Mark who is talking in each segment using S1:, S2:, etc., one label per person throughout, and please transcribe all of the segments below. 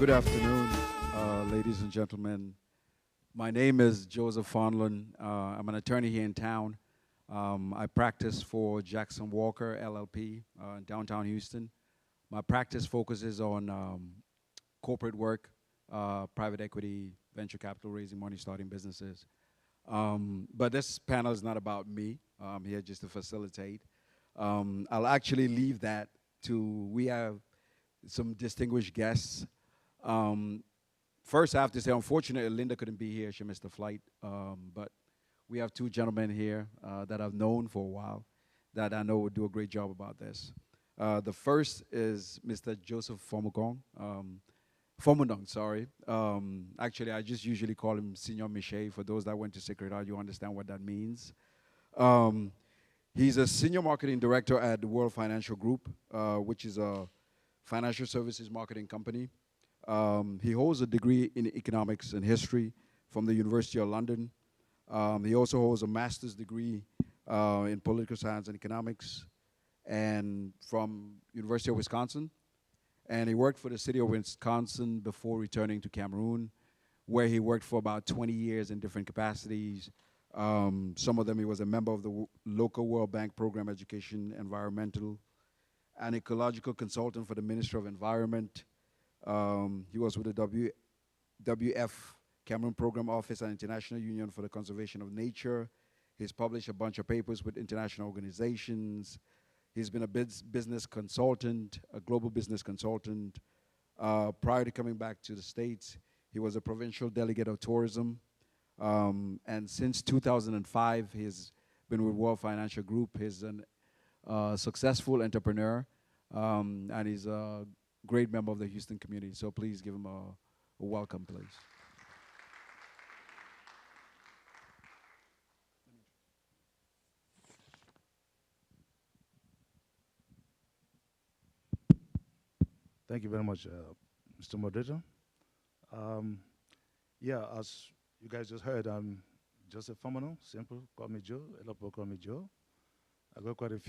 S1: Good afternoon, ladies and gentlemen. My name is Joseph Fonlon. I'm an attorney here in town. I practice for Jackson Walker LLP in downtown Houston. My practice focuses on corporate work, private equity, venture capital, raising money, starting businesses. But this panel is not about me. I'm here just to facilitate. I'll actually leave that to, we have some distinguished guests. First, I have to say, unfortunately, Linda couldn't be here. She missed the flight. But we have two gentlemen here that I've known for a while that I know would do a great job about this. The first is Mr. Joseph Fomunung, sorry. Actually, I just usually call him Senior Miche. For those that went to Sacred Heart, you understand what that means. He's a Senior Marketing Director at the World Financial Group, which is a financial services marketing company. He holds a degree in economics and history from the University of London. He also holds a master's degree in political science and economics and from University of Wisconsin. And he worked for the city of Wisconsin before returning to Cameroon, where he worked for about 20 years in different capacities. Some of them, he was a member of the local World Bank Program Education, Environmental, and Ecological Consultant for the Ministry of Environment. He was with the WF Cameroon Program Office and International Union for the Conservation of Nature. He's published a bunch of papers with international organizations. He's been a business consultant, a global business consultant. Prior to coming back to the States, he was a provincial delegate of tourism. And since 2005, he's been with World Financial Group. He's a successful entrepreneur, and he's a great member of the Houston community. So please give him a welcome, please.
S2: Thank you very much, Mr. Moderator. Yeah, as you guys just heard, I'm Joseph Fomunung. Simple, call me Joe. A lot of people call me Joe. I know quite a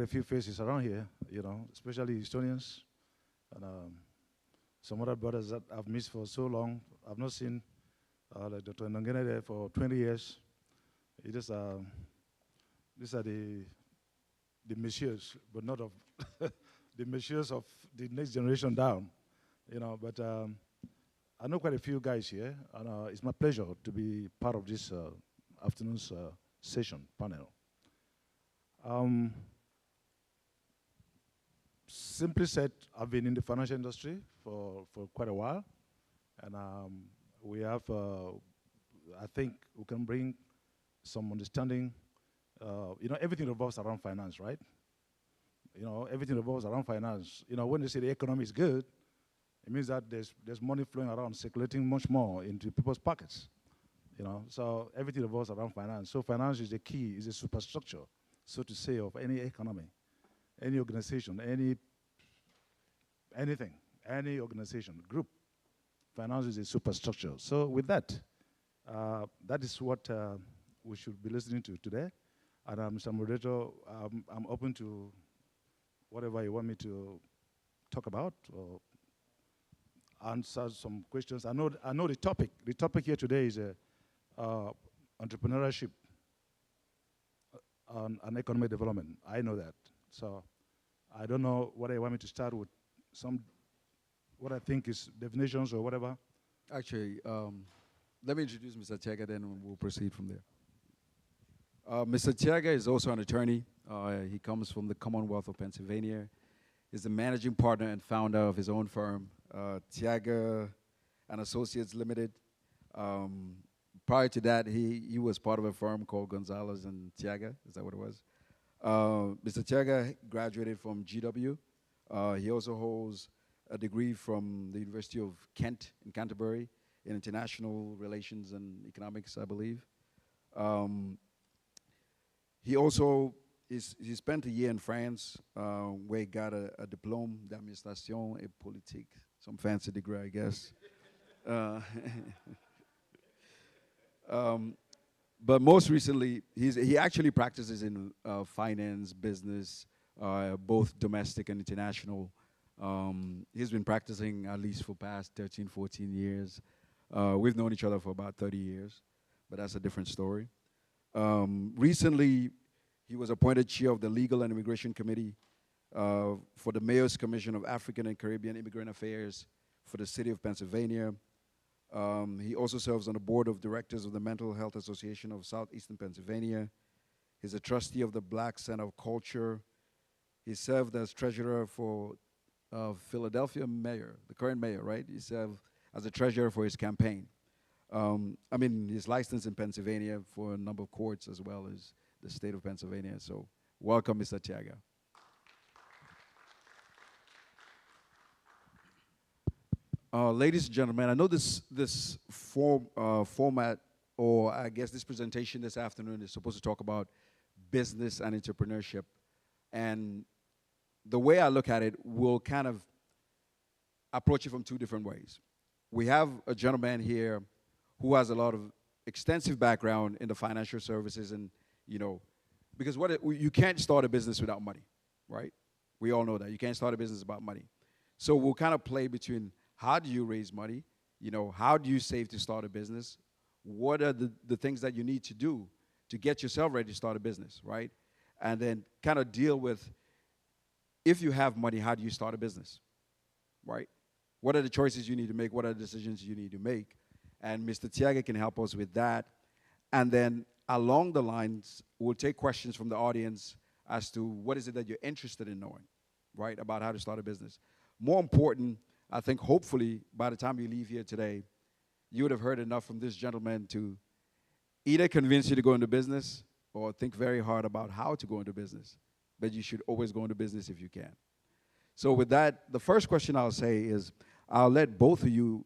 S2: few faces around here, you know, especially Estonians and some other brothers that I've missed for so long. I've not seen like Dr. Nongene there for 20 years. These are the messieurs, but not of the messieurs of the next generation down, you know. But I know quite a few guys here, and it's my pleasure to be part of this afternoon's session panel. Simply said, I've been in the financial industry for quite a while, and we have, I think we can bring some understanding. You know, everything revolves around finance, right? You know, everything revolves around finance. You know, when they say the economy is good, it means that there's money flowing around, circulating much more into people's pockets. You know, so everything revolves around finance. So finance is the key, is a superstructure, so to say, of any economy, any organization, anything, any organization, group. Finance is a superstructure. So with that, that is what we should be listening to today. And Mr. Moderator, I'm open to whatever you want me to talk about or answer some questions. I know the topic. The topic here today is entrepreneurship and economic development. I know that. So I don't know whether you want me to start with what I think is definitions or whatever.
S1: Actually, let me introduce Mr. Tiagha, then we'll proceed from there. Mr. Tiagha is also an attorney. He comes from the Commonwealth of Pennsylvania. He's the managing partner and founder of his own firm, Tiagha and Associates Limited. Prior to that, he was part of a firm called Gonzalez and Tiagha. Is that what it was? Mr. Tiagha graduated from GW. He also holds a degree from the University of Kent in Canterbury in international relations and economics, I believe. He also he spent a year in France where he got a diplôme d'administration et politique, some fancy degree, I guess. But most recently, he actually practices in finance, business, both domestic and international. He's been practicing at least for past 13, 14 years. We've known each other for about 30 years, but that's a different story. Recently, he was appointed chair of the Legal and Immigration Committee for the Mayor's Commission of African and Caribbean Immigrant Affairs for the city of Pennsylvania. He also serves on the board of directors of the Mental Health Association of Southeastern Pennsylvania. He's a trustee of the Black Center of Culture. He served as treasurer for Philadelphia mayor, the current mayor, right? He served as a treasurer for his campaign. He's licensed in Pennsylvania for a number of courts as well as the state of Pennsylvania. So welcome, Mr. Tiagha. Ladies and gentlemen, I know this format, or I guess this presentation this afternoon is supposed to talk about business and entrepreneurship. And the way I look at it, we'll kind of approach it from two different ways. We have a gentleman here who has a lot of extensive background in the financial services, and because you can't start a business without money, right? We all know that. You can't start a business without money. So we'll kind of play between how do you raise money, how do you save to start a business, what are the things that you need to do to get yourself ready to start a business, right? And then kind of deal with, if you have money, how do you start a business, right? What are the choices you need to make? What are the decisions you need to make? And Mr. Tiagha can help us with that. And then along the lines, we'll take questions from the audience as to what is it that you're interested in knowing, right, about how to start a business. More important, I think hopefully by the time you leave here today, you would have heard enough from this gentleman to either convince you to go into business or think very hard about how to go into business. But you should always go into business if you can. So with that, the first question I'll say is, I'll let both of you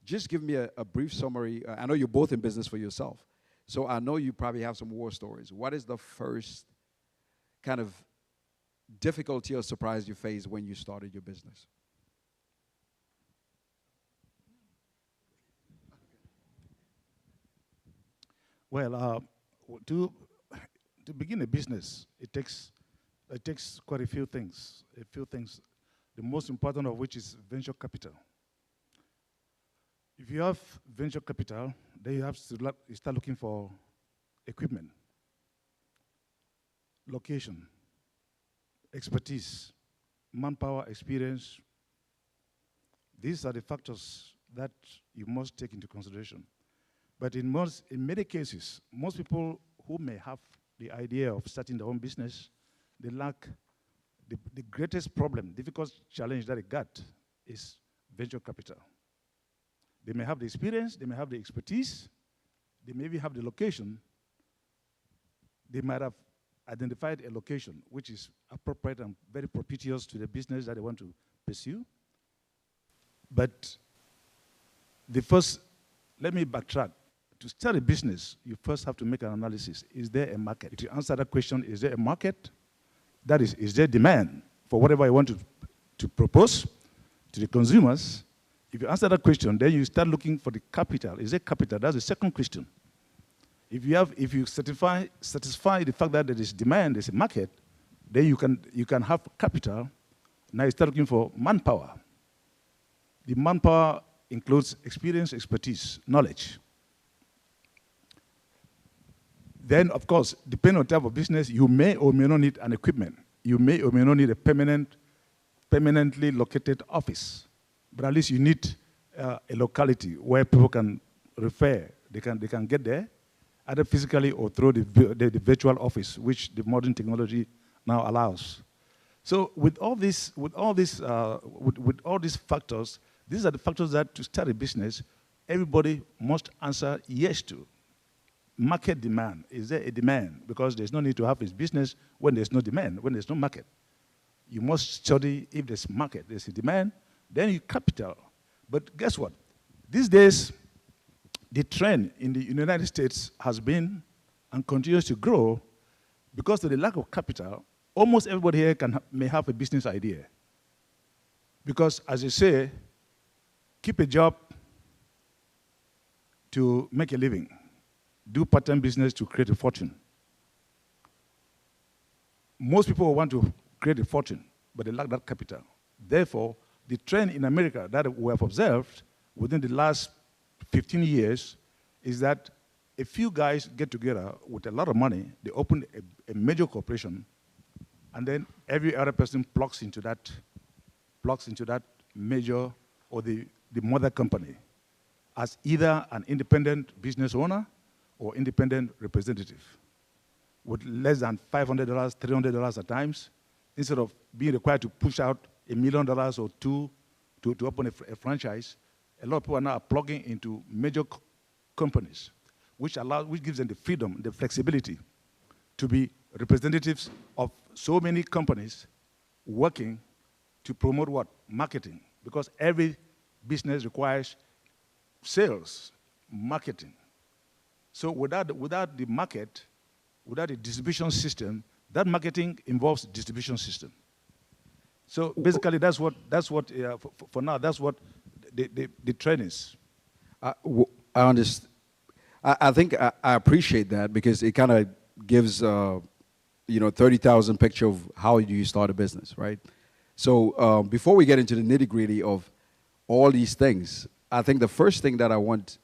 S1: just give me a brief summary. I know you're both in business for yourself, so I know you probably have some war stories. What is the first kind of difficulty or surprise you faced when you started your business?
S2: Well, to begin a business, it takes quite a few things. The most important of which is venture capital. If you have venture capital, then you have to start looking for equipment, location, expertise, manpower, experience. These are the factors that you must take into consideration. But in many cases, most people who may have the idea of starting their own business, they lack the greatest problem, difficult challenge that they got is venture capital. They may have the experience, they may have the expertise, they maybe have the location, they might have identified a location which is appropriate and very propitious to the business that they want to pursue. But let me backtrack. To start a business, you first have to make an analysis. Is there a market? To answer that question, is there a market? That is there demand for whatever you want to propose to the consumers? If you answer that question, then you start looking for the capital. Is there capital? That's the second question. If you satisfy the fact that there is demand, there's a market, then you can have capital. Now you start looking for manpower. The manpower includes experience, expertise, knowledge. Then, of course, depending on the type of business, you may or may not need an equipment. You may or may not need a permanently located office. But at least you need a locality where people can refer. They can get there, either physically or through the virtual office, which the modern technology now allows. So with all these factors, these are the factors that to start a business, everybody must answer yes to. Market demand. Is there a demand? Because there's no need to have a business when there's no demand, when there's no market. You must study if there's market, there's a demand, then you capital. But guess what? These days, the trend in the United States has been and continues to grow because of the lack of capital. Almost everybody here may have a business idea. Because as you say, keep a job to make a living. Do part-time business to create a fortune. Most people want to create a fortune, but they lack that capital. Therefore, the trend in America that we have observed within the last 15 years is that a few guys get together with a lot of money, they open a major corporation, and then every other person plugs into that major or the mother company as either an independent business owner or independent representative with less than $500, $300 at times, instead of being required to push out $1 million or two to open a franchise. A lot of people are now plugging into major companies, which gives them the freedom, the flexibility to be representatives of so many companies working to promote what? Marketing. Because every business requires sales, marketing. So without the market, without a distribution system, that marketing involves distribution system. So basically, that's what for now, that's what the trend is.
S1: I understand. I think I appreciate that because it kind of gives 30,000 picture of how do you start a business, right? So before we get into the nitty gritty of all these things, I think the first thing that I want,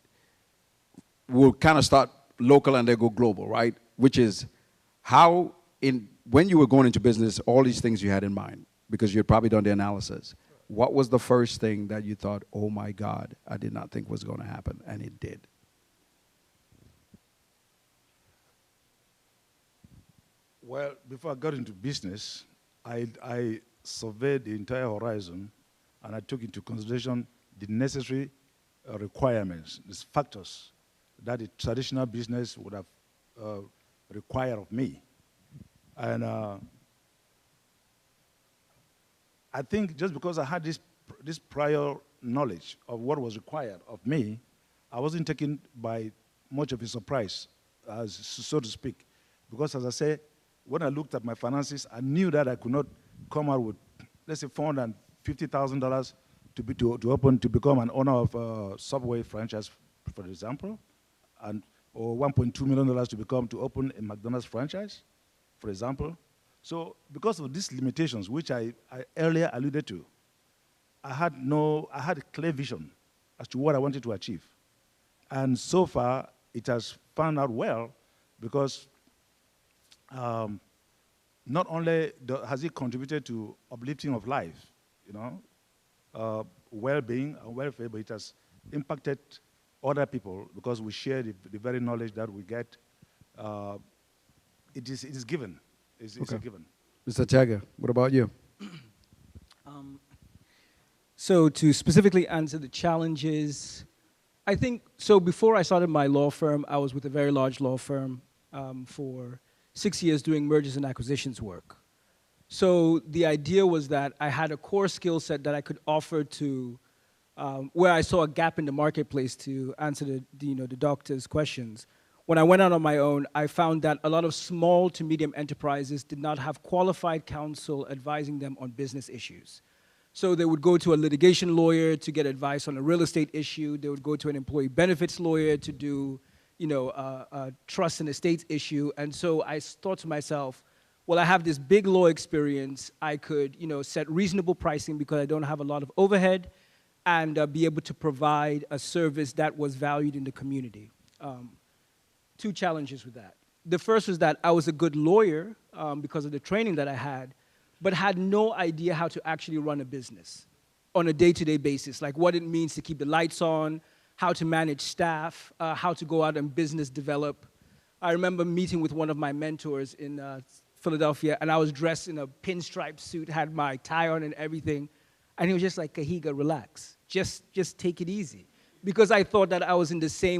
S1: we'll kind of start local and then go global, right? Which is how when you were going into business, all these things you had in mind, because you had probably done the analysis. What was the first thing that you thought, oh my God, I did not think was going to happen, and it did?
S2: Well, before I got into business, I surveyed the entire horizon, and I took into consideration the necessary requirements, these factors that a traditional business would have required of me. And I think just because I had this prior knowledge of what was required of me, I wasn't taken by much of a surprise, so to speak. Because as I say, when I looked at my finances, I knew that I could not come out with, let's say, $450,000 to become an owner of a Subway franchise, for example, or $1.2 million to open a McDonald's franchise, for example. So because of these limitations, which I earlier alluded to, I had a clear vision as to what I wanted to achieve. And so far, it has panned out well because not only has it contributed to uplifting of life, well-being and welfare, but it has impacted other people because we share the very knowledge that we get. It is given. It's a given.
S1: Mr. Tiagha, what about you?
S3: So to specifically answer the challenges, I think, so before I started my law firm, I was with a very large law firm for 6 years doing mergers and acquisitions work. So the idea was that I had a core skill set that I could offer to where I saw a gap in the marketplace, to answer the doctor's questions. When I went out on my own, I found that a lot of small to medium enterprises did not have qualified counsel advising them on business issues. So they would go to a litigation lawyer to get advice on a real estate issue. They would go to an employee benefits lawyer to do, a trust and estates issue. And so I thought to myself, well, I have this big law experience. I could, set reasonable pricing because I don't have a lot of overhead, and be able to provide a service that was valued in the community. Two challenges with that. The first was that I was a good lawyer because of the training that I had, but had no idea how to actually run a business on a day-to-day basis, like what it means to keep the lights on, how to manage staff, how to go out and business develop. I remember meeting with one of my mentors in Philadelphia, and I was dressed in a pinstripe suit, had my tie on and everything, and he was just like, Kahiga, relax, just take it easy. Because I thought that I was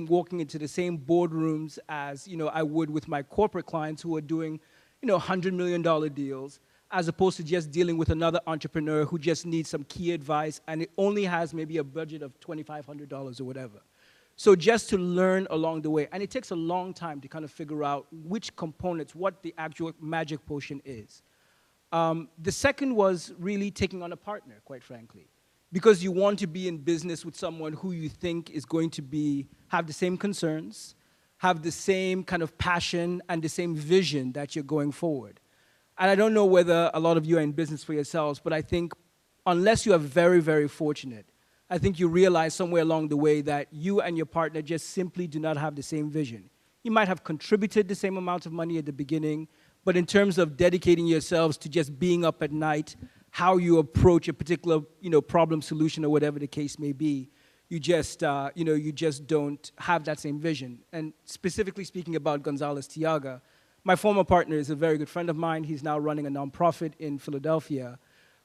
S3: walking into the same boardrooms as, I would with my corporate clients who are doing, $100 million deals, as opposed to just dealing with another entrepreneur who just needs some key advice and it only has maybe a budget of $2,500 or whatever. So just to learn along the way, and it takes a long time to kind of figure out which components, what the actual magic potion is. The second was really taking on a partner, quite frankly. Because you want to be in business with someone who you think is going to have the same concerns, have the same kind of passion and the same vision that you're going forward. And I don't know whether a lot of you are in business for yourselves, but I think unless you are very, very fortunate, I think you realize somewhere along the way that you and your partner just simply do not have the same vision. You might have contributed the same amount of money at the beginning, but in terms of dedicating yourselves to just being up at night, how you approach a particular problem solution or whatever the case may be, you just don't have that same vision. And specifically speaking about Gonzalez Tiagha, my former partner is a very good friend of mine. He's now running a nonprofit in Philadelphia.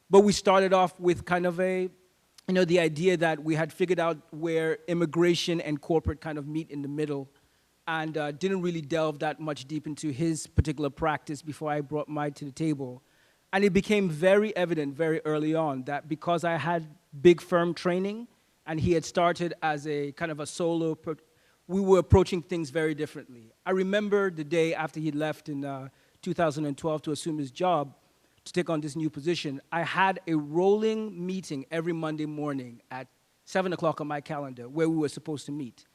S3: But we started off with kind of the idea that we had figured out where immigration and corporate kind of meet in the middle, and didn't really delve that much deep into his particular practice before I brought mine to the table. And it became very evident very early on that because I had big firm training and he had started as a kind of a solo, we were approaching things very differently. I remember the day after he left in 2012 to assume his job, to take on this new position, I had a rolling meeting every Monday morning at 7 o'clock on my calendar where we were supposed to meet,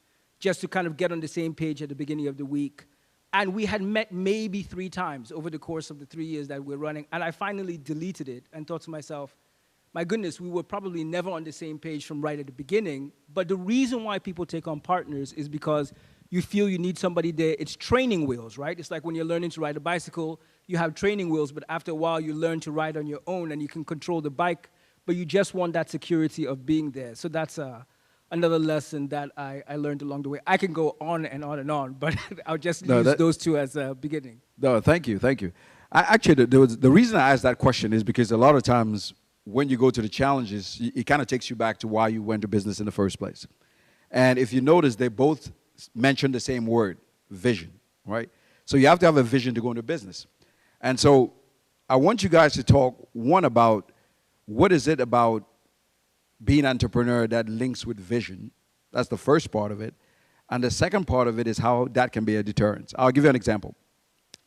S3: just to kind of get on the same page at the beginning of the week. And we had met maybe 3 times over the course of the 3 years that we're running, and I finally deleted it and thought to myself, my goodness, we were probably never on the same page from right at the beginning, but the reason why people take on partners is because you feel you need somebody there. It's training wheels, right? It's like when you're learning to ride a bicycle, you have training wheels, but after a while you learn to ride on your own and you can control the bike, but you just want that security of being there. So that's another lesson that I learned along the way. I can go on and on and on, but I'll just use those two as a beginning.
S1: No, thank you. Actually, the reason I asked that question is because a lot of times when you go to the challenges, it kind of takes you back to why you went to business in the first place. And if you notice, they both mention the same word, vision, right? So you have to have a vision to go into business. And so I want you guys to talk, one, about what is it about being an entrepreneur that links with vision. That's the first part of it. And the second part of it is how that can be a deterrent. I'll give you an example.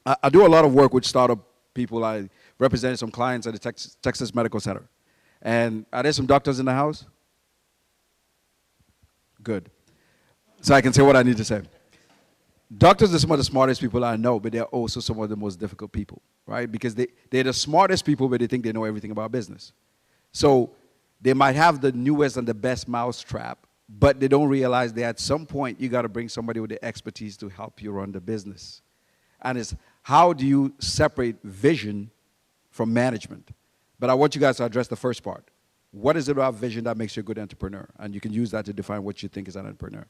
S1: I do a lot of work with startup people. I represented some clients at the Texas Medical Center. And are there some doctors in the house? Good. So I can say what I need to say. Doctors are some of the smartest people I know, but they're also some of the most difficult people, right? Because they're the smartest people, but they think they know everything about business. So they might have the newest and the best mousetrap, but they don't realize that at some point you got to bring somebody with the expertise to help you run the business. And it's how do you separate vision from management? But I want you guys to address the first part. What is it about vision that makes you a good entrepreneur? And you can use that to define what you think is an entrepreneur.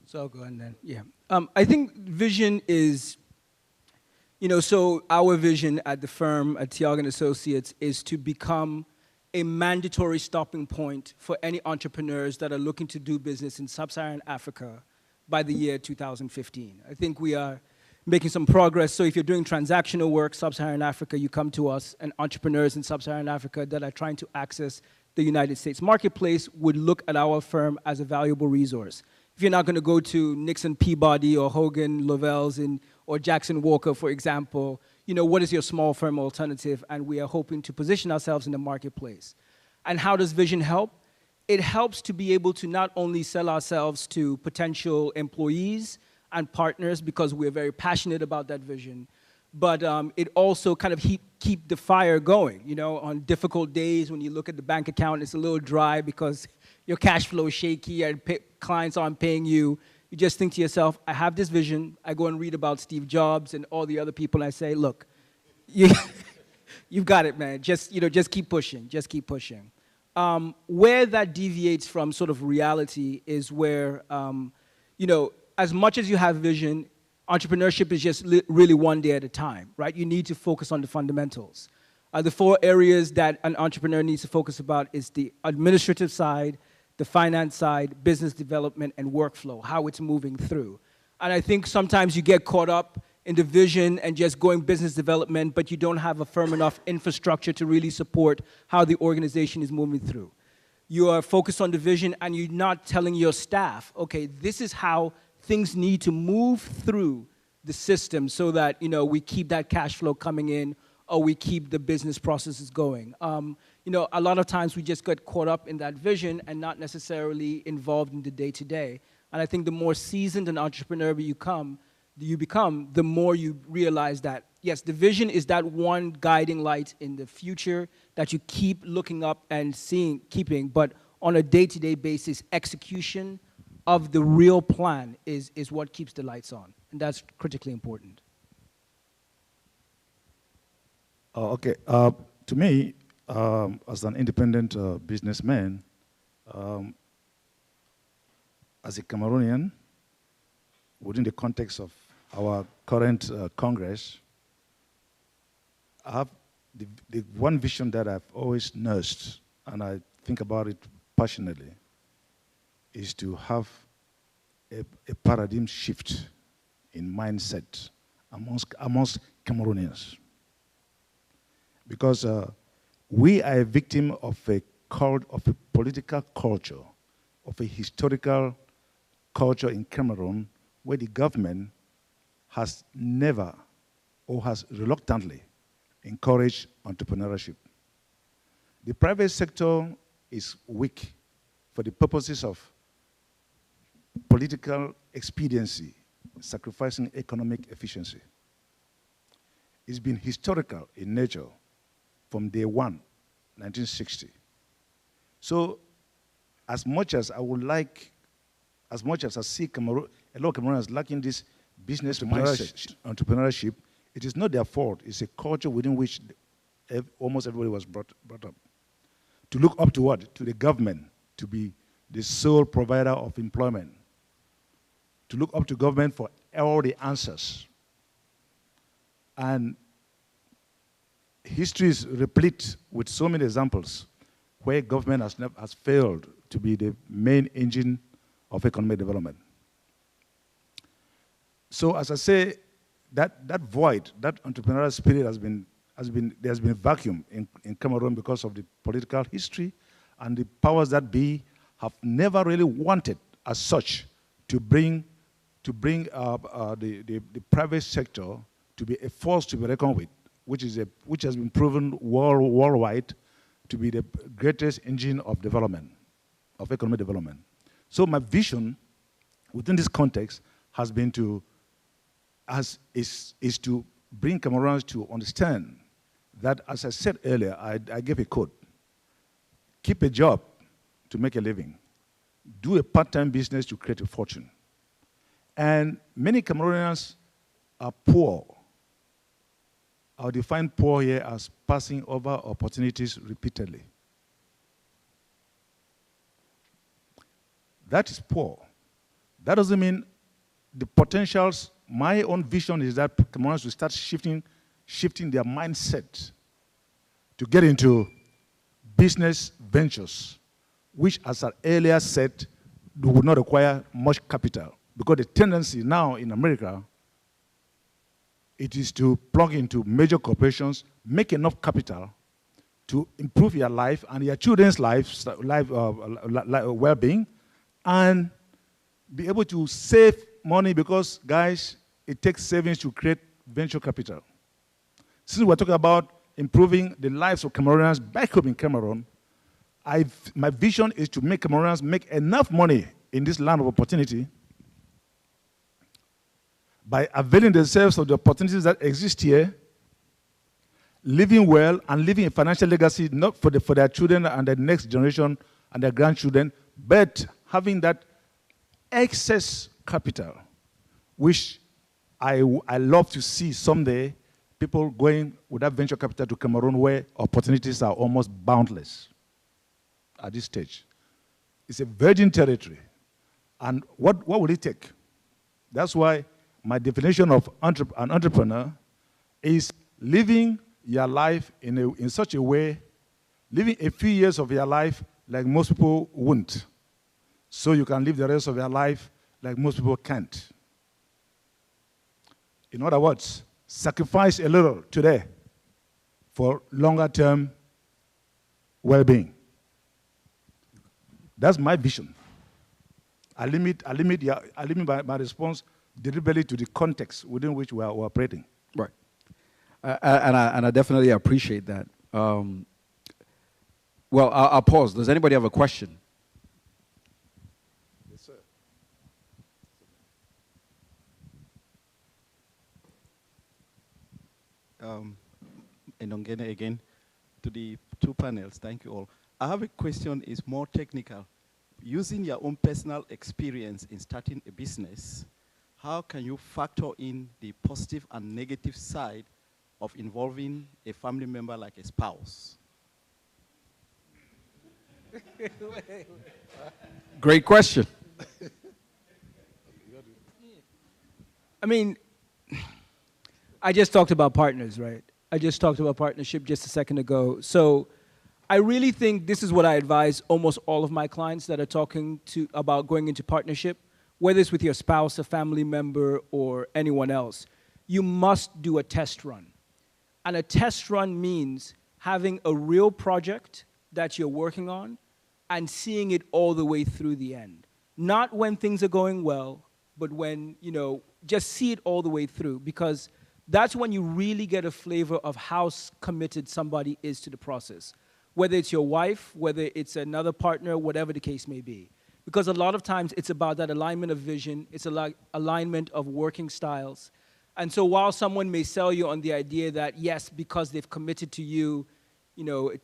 S3: So I'll go on then, yeah. I think vision is, so our vision at the firm, at Tiagha & Associates, is to become a mandatory stopping point for any entrepreneurs that are looking to do business in sub-Saharan Africa by the year 2015. I think we are making some progress. So if you're doing transactional work, sub-Saharan Africa, you come to us, and entrepreneurs in sub-Saharan Africa that are trying to access the United States marketplace would look at our firm as a valuable resource. If you're not going to go to Nixon Peabody or Hogan Lovells or Jackson Walker, for example, what is your small firm alternative? And we are hoping to position ourselves in the marketplace. And how does vision help? It helps to be able to not only sell ourselves to potential employees and partners because we're very passionate about that vision, but it also kind of keep the fire going. On difficult days when you look at the bank account, it's a little dry because your cash flow is shaky and clients aren't paying you. You just think to yourself, I have this vision. I go and read about Steve Jobs and all the other people, and I say, look, you've got it, man. Just keep pushing. Just keep pushing. Where that deviates from sort of reality is where, as much as you have vision, entrepreneurship is just really one day at a time, right? You need to focus on the fundamentals. The 4 areas that an entrepreneur needs to focus about is the administrative side, the finance side, business development, and workflow, how it's moving through. And I think sometimes you get caught up in the vision and just going business development, but you don't have a firm enough infrastructure to really support how the organization is moving through. You are focused on the vision, and you're not telling your staff, okay, this is how things need to move through the system so that, we keep that cash flow coming in, or we keep the business processes going. A lot of times we just get caught up in that vision and not necessarily involved in the day-to-day. And I think the more seasoned an entrepreneur you become, the more you realize that yes, the vision is that one guiding light in the future that you keep looking up and keeping, but on a day-to-day basis, execution of the real plan is what keeps the lights on, and that's critically important.
S2: Okay. To me, as an independent businessman, as a Cameroonian, within the context of our current Congress, I have the one vision that I've always nursed, and I think about it passionately, is to have a paradigm shift in mindset amongst Cameroonians. Because we are a victim of a political culture, of a historical culture in Cameroon, where the government has never or has reluctantly encouraged entrepreneurship. The private sector is weak for the purposes of political expediency, sacrificing economic efficiency. It's been historical in nature from day one, 1960. So as much as I would like, as much as I see Cameroon, a lot of Cameroonians lacking this business entrepreneurship, it is not their fault. It's a culture within which almost everybody was brought up. To look up to what? To the government, to be the sole provider of employment. To look up to government for all the answers. And history is replete with so many examples where government has failed to be the main engine of economic development. So as I say, that void, that entrepreneurial spirit there's been a vacuum in Cameroon because of the political history, and the powers that be have never really wanted as such to bring the private sector to be a force to be reckoned with, which has been proven worldwide to be the greatest engine of development, of economic development. So my vision within this context has been to bring Cameroonians to understand that, as I said earlier, I gave a quote: keep a job to make a living, do a part-time business to create a fortune. And many Cameroonians are poor. I'll define poor here as passing over opportunities repeatedly. That is poor. That doesn't mean the potentials. My own vision is that Cameroonians will start shifting their mindset to get into business ventures, which, as I earlier said, would not require much capital. Because the tendency now in America, it is to plug into major corporations, make enough capital to improve your life and your children's well-being, and be able to save money because, guys, it takes savings to create venture capital. Since we're talking about improving the lives of Cameroonians back home in Cameroon, my vision is to make Cameroonians make enough money in this land of opportunity by availing themselves of the opportunities that exist here, living well and leaving a financial legacy not for their children and the next generation and their grandchildren, but having that excess capital, which I love to see someday people going with that venture capital to Cameroon where opportunities are almost boundless at this stage. It's a virgin territory. And what will it take? That's why my definition of an entrepreneur is living your life in such a way, living a few years of your life like most people won't, so you can live the rest of your life like most people can't. In other words, sacrifice a little today for longer-term well-being. That's my vision. I limit my response deliberately to the context within which we're operating.
S1: Right. And I definitely appreciate that. Well, I'll pause. Does anybody have a question?
S2: Yes, sir.
S4: Enongene again, to the two panels. Thank you all. I have a question, is more technical. Using your own personal experience in starting a business, how can you factor in the positive and negative side of involving a family member like a spouse?
S1: Great question.
S3: I mean, I just talked about partners, right? I just talked about partnership just a second ago. So I really think this is what I advise almost all of my clients that are talking about going into partnership, whether it's with your spouse, a family member, or anyone else. You must do a test run. And a test run means having a real project that you're working on and seeing it all the way through the end. Not when things are going well, but when, just see it all the way through, because that's when you really get a flavor of how committed somebody is to the process. Whether it's your wife, whether it's another partner, whatever the case may be. Because a lot of times it's about that alignment of vision, it's a alignment of working styles. And so while someone may sell you on the idea that, yes, because they've committed to you,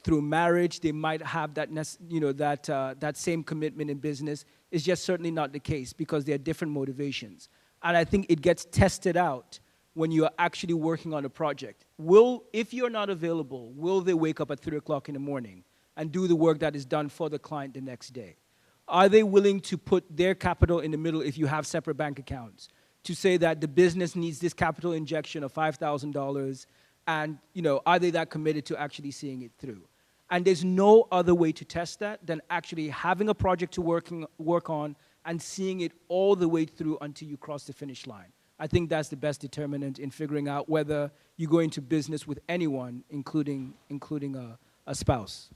S3: through marriage, they might have that, that same commitment in business, it's just certainly not the case because there are different motivations. And I think it gets tested out when you are actually working on a project. If you're not available, will they wake up at 3 o'clock in the morning and do the work that is done for the client the next day? Are they willing to put their capital in the middle if you have separate bank accounts to say that the business needs this capital injection of $5,000 and are they that committed to actually seeing it through? And there's no other way to test that than actually having a project to work on and seeing it all the way through until you cross the finish line. I think that's the best determinant in figuring out whether you go into business with anyone, including a spouse.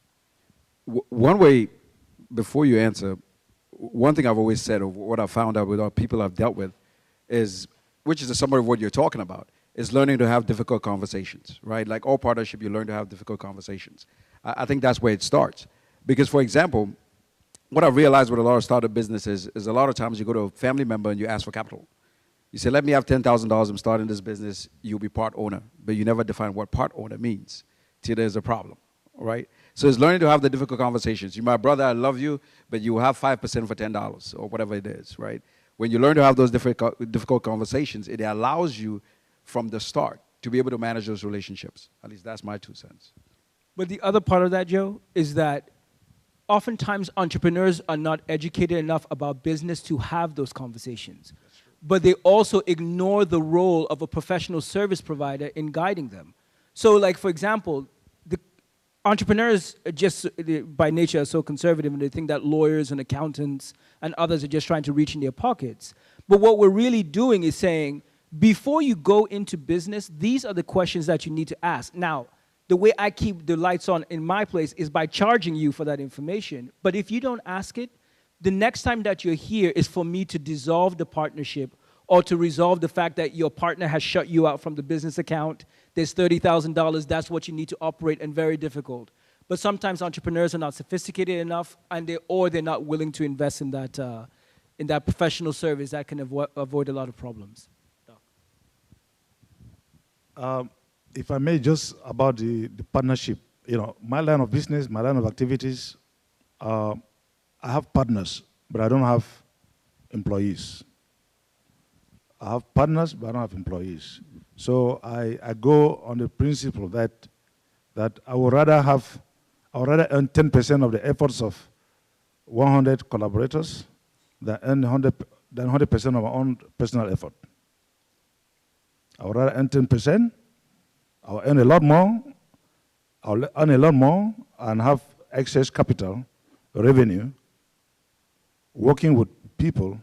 S1: One way, before you answer, one thing I've always said, or what I've found out with our people I've dealt with, is, which is a summary of what you're talking about, is learning to have difficult conversations, right? Like all partnership, you learn to have difficult conversations. I think that's where it starts. Because, for example, what I've realized with a lot of startup businesses is a lot of times you go to a family member and you ask for capital. You say, let me have $10,000, I'm starting this business, you'll be part owner. But you never define what part owner means till there's a problem, right? So it's learning to have the difficult conversations. You're my brother, I love you, but you have 5% for $10 or whatever it is, right? When you learn to have those difficult conversations, it allows you from the start to be able to manage those relationships. At least that's my 2 cents.
S3: But the other part of that, Joe, is that oftentimes entrepreneurs are not educated enough about business to have those conversations. But they also ignore the role of a professional service provider in guiding them. So like, for example, the entrepreneurs just by nature are so conservative and they think that lawyers and accountants and others are just trying to reach in their pockets. But what we're really doing is saying, before you go into business, these are the questions that you need to ask. Now, the way I keep the lights on in my place is by charging you for that information. But if you don't ask it, the next time that you're here is for me to dissolve the partnership or to resolve the fact that your partner has shut you out from the business account. There's $30,000, that's what you need to operate, and very difficult. But sometimes entrepreneurs are not sophisticated enough, and they're not willing to invest in that professional service that can avoid a lot of problems.
S2: If I may, just about the partnership, my line of business, my line of activities, I have partners, but I don't have employees. I have partners, but I don't have employees. So I go on the principle that I would rather earn 10% of the efforts of 100 collaborators than earn 100% of my own personal effort. I would rather earn 10%. I'll earn a lot more. I'll earn a lot more and have excess capital, revenue, working with people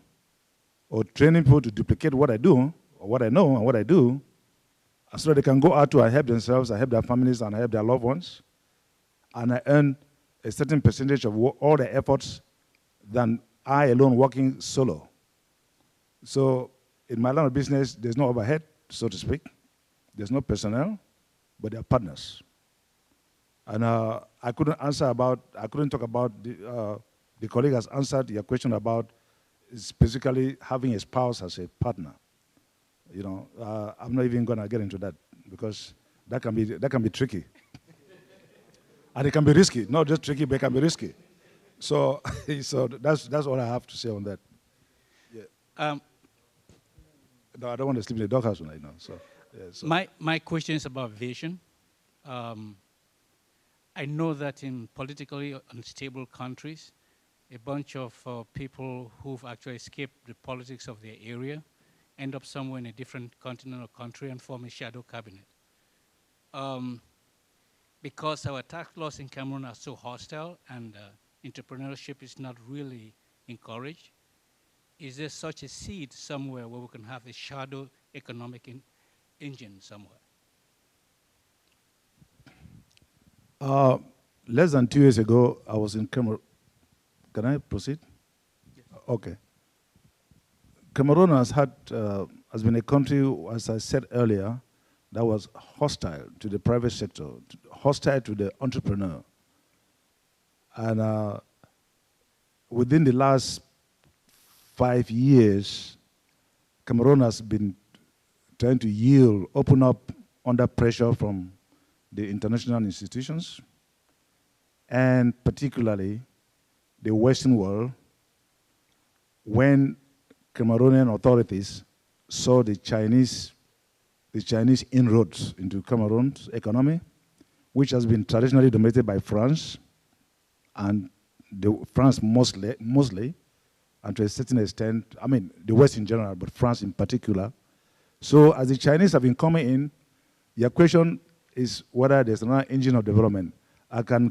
S2: or training people to duplicate what I do, or what I know and what I do, so that they can go out to and help themselves, and help their families, and help their loved ones. And I earn a certain percentage of all the efforts than I alone working solo. So in my line of business, there's no overhead, so to speak. There's no personnel, but they're partners. And I couldn't talk about, the colleague has answered your question about specifically having a spouse as a partner. I'm not even going to get into that because That can be tricky. And it can be risky. Not just tricky, but it can be risky. So, so that's all I have to say on that. Yeah. No, I don't want to sleep in the doghouse tonight. No. So, yeah, so.
S5: My question is about vision. I know that in politically unstable countries, a bunch of people who've actually escaped the politics of their area end up somewhere in a different continent or country and form a shadow cabinet. Because our tax laws in Cameroon are so hostile and entrepreneurship is not really encouraged, is there such a seed somewhere where we can have a shadow economic engine somewhere?
S2: Less than 2 years ago, I was in Cameroon. Can I proceed?
S5: Yes.
S2: Okay. Cameroon has been a country, as I said earlier, that was hostile to the private sector, hostile to the entrepreneur. And within the last 5 years, Cameroon has been trying to yield, open up under pressure from the international institutions, and particularly the Western world, when Cameroonian authorities saw the Chinese inroads into Cameroon's economy, which has been traditionally dominated by France, and France mostly, and to a certain extent, I mean, the West in general, but France in particular. So as the Chinese have been coming in, your question is whether there's another engine of development. I can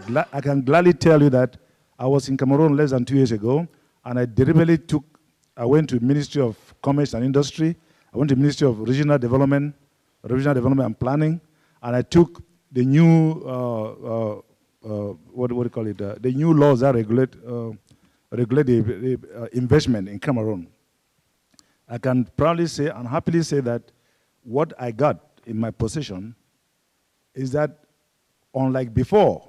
S2: gladly tell you that I was in Cameroon less than 2 years ago, and I went to Ministry of Commerce and Industry, I went to Ministry of Regional Development and Planning, and I took the new, what do you call it, the new laws that regulate the investment in Cameroon. I can proudly say and happily say that what I got in my possession is that, unlike before,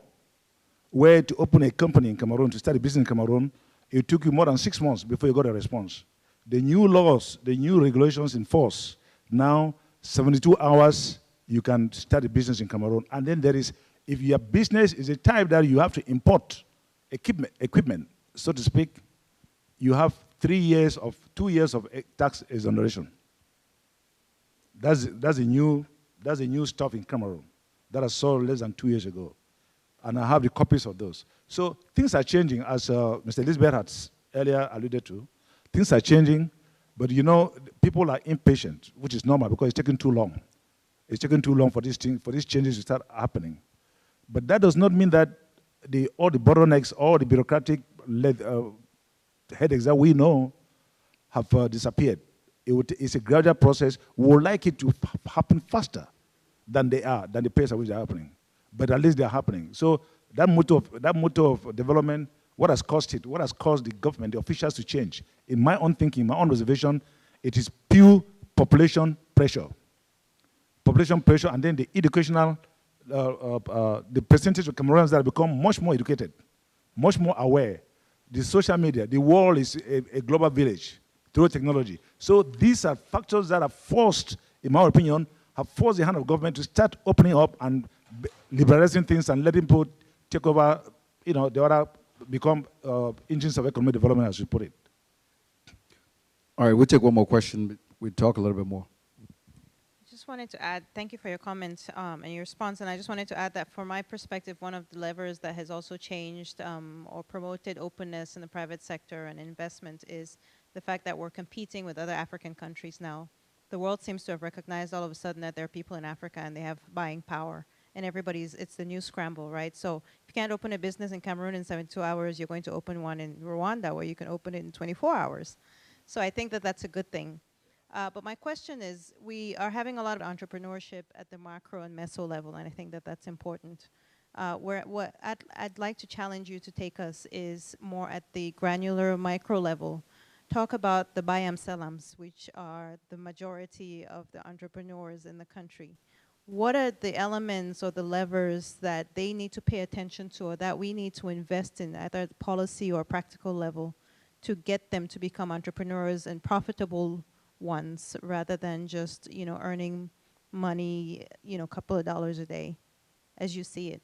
S2: where to open a company in Cameroon, to start a business in Cameroon, it took you more than 6 months before you got a response. The new laws, the new regulations in force, now 72 hours, you can start a business in Cameroon. And then there is, if your business is a type that you have to import equipment, so to speak, you have 2 years of tax exoneration. That's a new stuff in Cameroon that I saw less than 2 years ago. And I have the copies of those. So things are changing, as Mr. Lisbeth had earlier alluded to. Things are changing, but you know, people are impatient, which is normal because it's taking too long. It's taking too long for these changes to start happening. But that does not mean that all the bottlenecks, all the bureaucratic headaches that we know have disappeared. It's a gradual process. We would like it to happen faster than the pace at which they're happening. But at least they're happening. So that motto of development, what has caused it? What has caused the government, the officials to change? In my own thinking, my own observation, it is pure population pressure. Population pressure, and then the educational, the percentage of Cameroonians that have become much more educated, much more aware. The social media, the world is a global village through technology. So these are factors that have forced, in my opinion, have forced the hand of government to start opening up and liberalizing things and letting people take over, you know, the other become engines of economic development, as you put it.
S1: All right, we'll take one more question. We'll talk a little bit more.
S6: Just wanted to add, thank you for your comments and your response, and I just wanted to add that from my perspective, one of the levers that has also changed or promoted openness in the private sector and investment is the fact that we're competing with other African countries now. The world seems to have recognized all of a sudden that there are people in Africa and they have buying power, and it's the new scramble, right? So if you can't open a business in Cameroon in 72 hours, you're going to open one in Rwanda where you can open it in 24 hours. So I think that that's a good thing. But my question is, we are having a lot of entrepreneurship at the macro and meso level, and I think that that's important. What I'd like to challenge you to take us is more at the granular micro level. Talk about the bayam-selams, which are the majority of the entrepreneurs in the country. What are the elements or the levers that they need to pay attention to or that we need to invest in, either at the policy or practical level, to get them to become entrepreneurs and profitable ones rather than just, you know, earning money, you know, a couple of dollars a day, as you see it?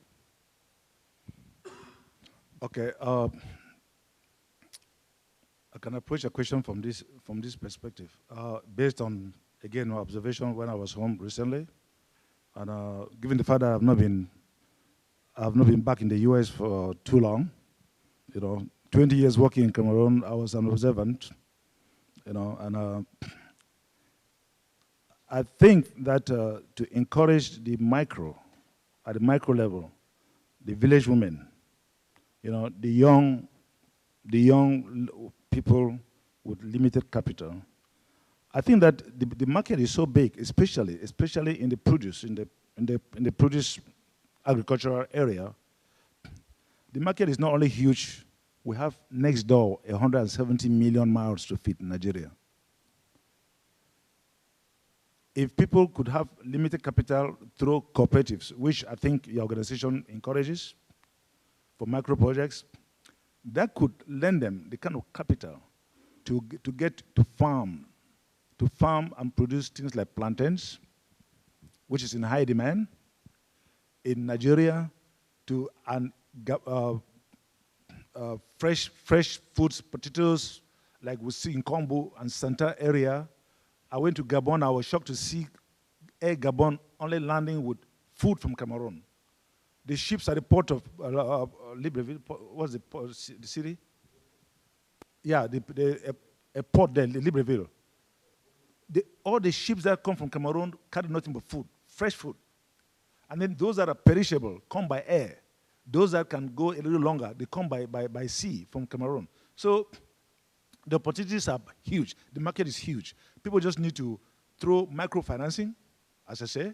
S2: Okay, I can approach a question from this perspective, based on, again, my observation when I was home recently, and given the fact that I've not been back in the U.S. for too long, you know, 20 years working in Cameroon, I was an observant, you know, and I think that to encourage at the micro level, the village women, you know, the young people with limited capital, I think that the market is so big, especially in the produce, in the produce agricultural area. The market is not only huge, we have next door 170 million miles to feed Nigeria. If people could have limited capital through cooperatives, which I think your organization encourages for micro projects, that could lend them the kind of capital to get to farm and produce things like plantains, which is in high demand in Nigeria, and fresh foods, potatoes, like we see in Kombu and Santa area. I went to Gabon. I was shocked to see Air Gabon only landing with food from Cameroon. The ships at the port of Libreville, what's the city? Yeah, a port there, Libreville. All the ships that come from Cameroon carry nothing but food, fresh food. And then those that are perishable come by air. Those that can go a little longer, they come by sea from Cameroon. So the opportunities are huge. The market is huge. People just need to throw microfinancing, as I say,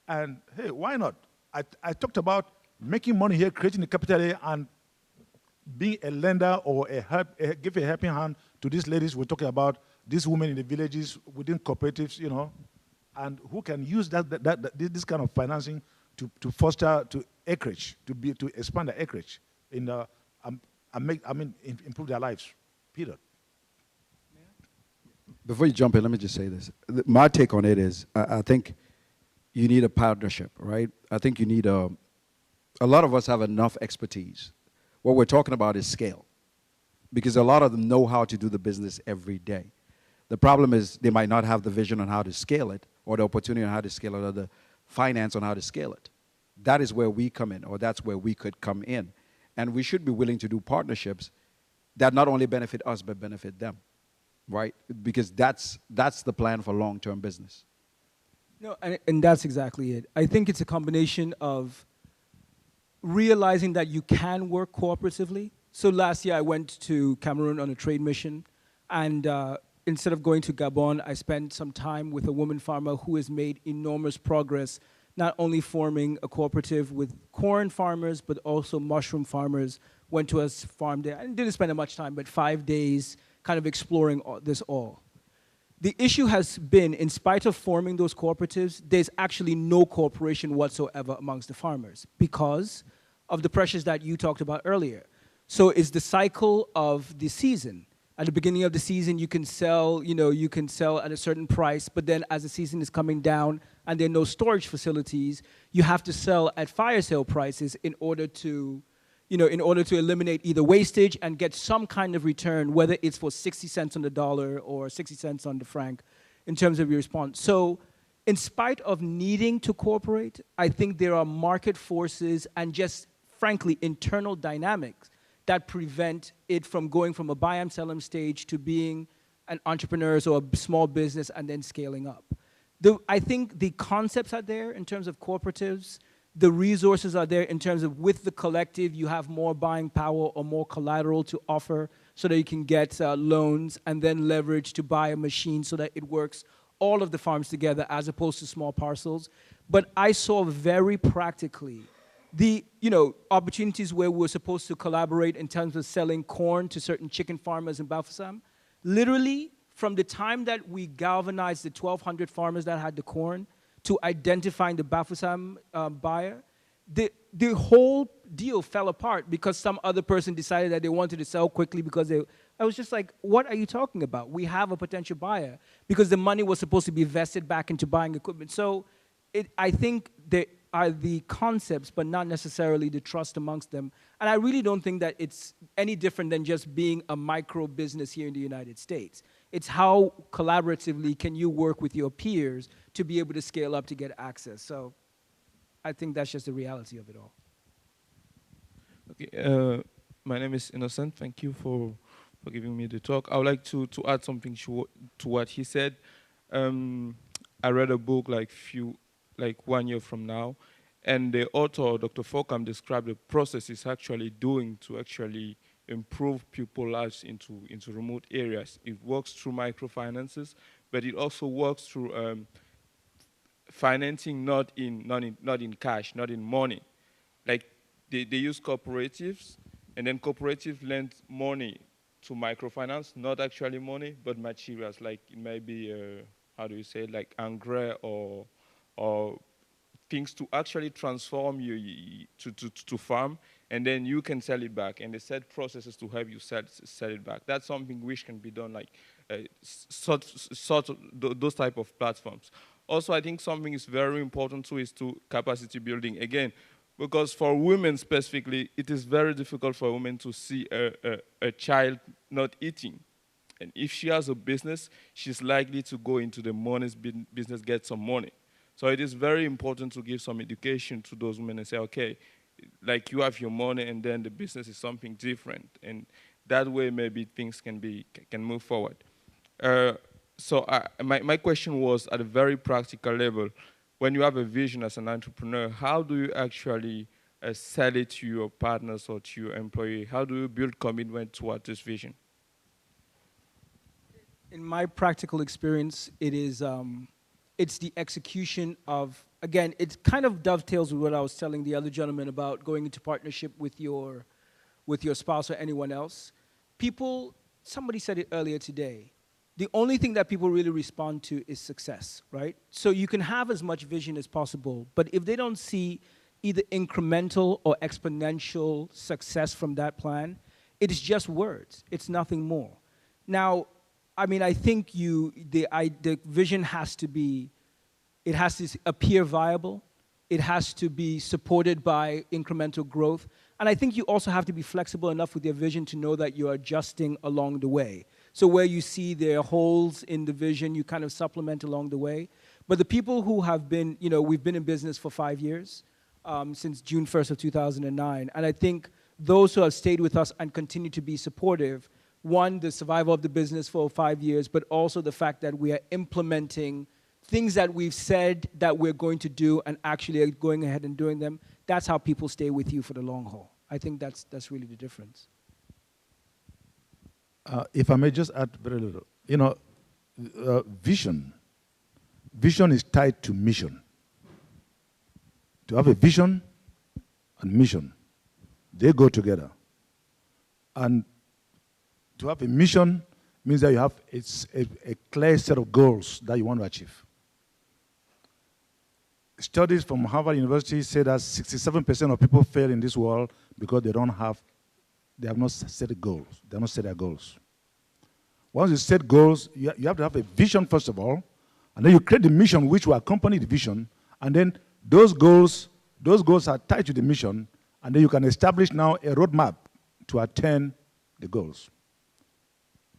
S2: and hey, why not? I talked about making money here, creating the capital here, and being a lender or give a helping hand to these ladies we're talking about, these women in the villages, within cooperatives, you know, and who can use this kind of financing to foster to acreage, to expand the acreage improve their lives. Peter.
S1: Before you jump in, let me just say this. My take on it is, I think you need a partnership, right? I think you need a lot of us have enough expertise. What we're talking about is scale, because a lot of them know how to do the business every day. The problem is they might not have the vision on how to scale it, or the opportunity on how to scale it, or the finance on how to scale it. That is where we come in, or that's where we could come in. And we should be willing to do partnerships that not only benefit us, but benefit them, right? Because that's the plan for long-term business.
S3: No, and that's exactly it. I think it's a combination of realizing that you can work cooperatively. So last year I went to Cameroon on a trade mission, and instead of going to Gabon, I spent some time with a woman farmer who has made enormous progress, not only forming a cooperative with corn farmers, but also mushroom farmers. Went to a farm there. I didn't spend much time, but 5 days kind of exploring this all. The issue has been, in spite of forming those cooperatives, there's actually no cooperation whatsoever amongst the farmers because of the pressures that you talked about earlier. So it's the cycle of the season. At the beginning of the season, you can sell at a certain price, but then as the season is coming down and there are no storage facilities, you have to sell at fire sale prices in order to eliminate either wastage and get some kind of return, whether it's for 60 cents on the dollar or 60 cents on the franc, in terms of your response. So in spite of needing to cooperate, I think there are market forces and just, frankly, internal dynamics that prevent it from going from a buy and sell 'em stage to being an entrepreneur or a small business and then scaling up. I think the concepts are there in terms of cooperatives. The resources are there in terms of with the collective, you have more buying power or more collateral to offer so that you can get loans and then leverage to buy a machine so that it works all of the farms together as opposed to small parcels. But I saw very practically the opportunities where we were supposed to collaborate in terms of selling corn to certain chicken farmers in Bafoussam. Literally, from the time that we galvanized the 1,200 farmers that had the corn to identifying the Bafoussam buyer, the whole deal fell apart because some other person decided that they wanted to sell quickly because I was just like, what are you talking about? We have a potential buyer because the money was supposed to be vested back into buying equipment. So I think there are the concepts, but not necessarily the trust amongst them. And I really don't think that it's any different than just being a micro business here in the United States. It's how collaboratively can you work with your peers to be able to scale up to get access. So I think that's just the reality of it all.
S7: Okay, my name is Innocent. Thank you for giving me the talk. I would like to add something to what he said. I read a book like 1 year from now, and the author, Dr. Fokam, described the process he's actually doing to actually improve people's lives into remote areas. It works through microfinances, but it also works through financing not in cash, not in money. Like they use cooperatives, and then cooperative lend money to microfinance, not actually money, but materials. Like it might be, how do you say, like engrais or things to actually transform you to farm, and then you can sell it back. And they set processes to help you sell it back. That's something which can be done like those type of platforms. Also, I think something is very important too is to capacity building again, because for women specifically, it is very difficult for a woman to see a child not eating. And if she has a business, she's likely to go into the money's business, get some money. So it is very important to give some education to those women and say, okay, like you have your money and then the business is something different. And that way maybe things can move forward. So my question was at a very practical level, when you have a vision as an entrepreneur, how do you actually sell it to your partners or to your employee? How do you build commitment towards this vision?
S3: In my practical experience, it is it's the execution of, again, it kind of dovetails with what I was telling the other gentleman about going into partnership with your spouse or anyone else. People, somebody said it earlier today, the only thing that people really respond to is success, right? So you can have as much vision as possible, but if they don't see either incremental or exponential success from that plan, it is just words. It's nothing more. Now, I mean, I think the vision has to be, it has to appear viable. It has to be supported by incremental growth. And I think you also have to be flexible enough with your vision to know that you're adjusting along the way. So where you see there are holes in the vision, you kind of supplement along the way. But the people who have been, we've been in business for 5 years, since June 1st of 2009. And I think those who have stayed with us and continue to be supportive, one, the survival of the business for 5 years, but also the fact that we are implementing things that we've said that we're going to do and actually are going ahead and doing them. That's how people stay with you for the long haul. I think that's really the difference.
S2: If I may just add very little. Vision is tied to mission. To have a vision and mission, they go together. And to have a mission means that you have a clear set of goals that you want to achieve. Studies from Harvard University say that 67% of people fail in this world because they have not set goals. They have not set their goals. Once you set goals, you have to have a vision first of all, and then you create the mission which will accompany the vision, and then those goals are tied to the mission, and then you can establish now a roadmap to attain the goals.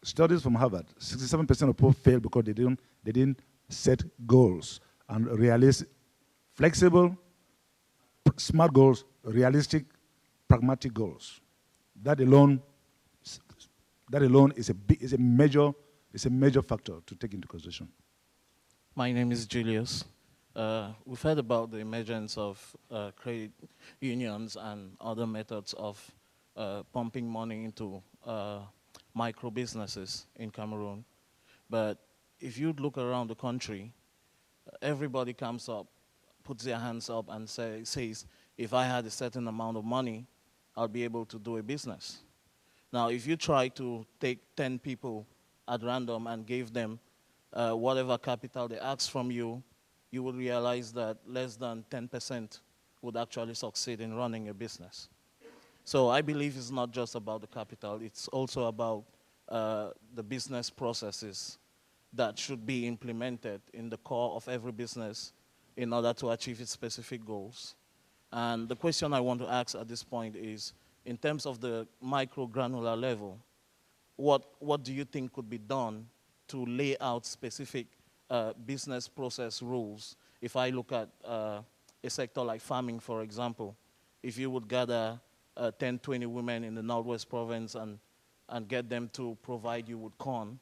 S2: Studies from Harvard, 67% of people fail because they didn't set goals and flexible, smart goals, realistic, pragmatic goals. That alone is a major factor to take into consideration.
S8: My name is Julius. We've heard about the emergence of credit unions and other methods of pumping money into micro businesses in Cameroon. But if you look around the country, everybody comes up, puts their hands up and says, if I had a certain amount of money, I'll be able to do a business. Now, if you try to take 10 people at random and give them whatever capital they ask from you, you will realize that less than 10% would actually succeed in running a business. So I believe it's not just about the capital, it's also about the business processes that should be implemented in the core of every business in order to achieve its specific goals. And the question I want to ask at this point is, in terms of the micro-granular level, what do you think could be done to lay out specific business process rules? If I look at a sector like farming, for example, if you would gather 10, 20 women in the Northwest Province and get them to provide you with corn,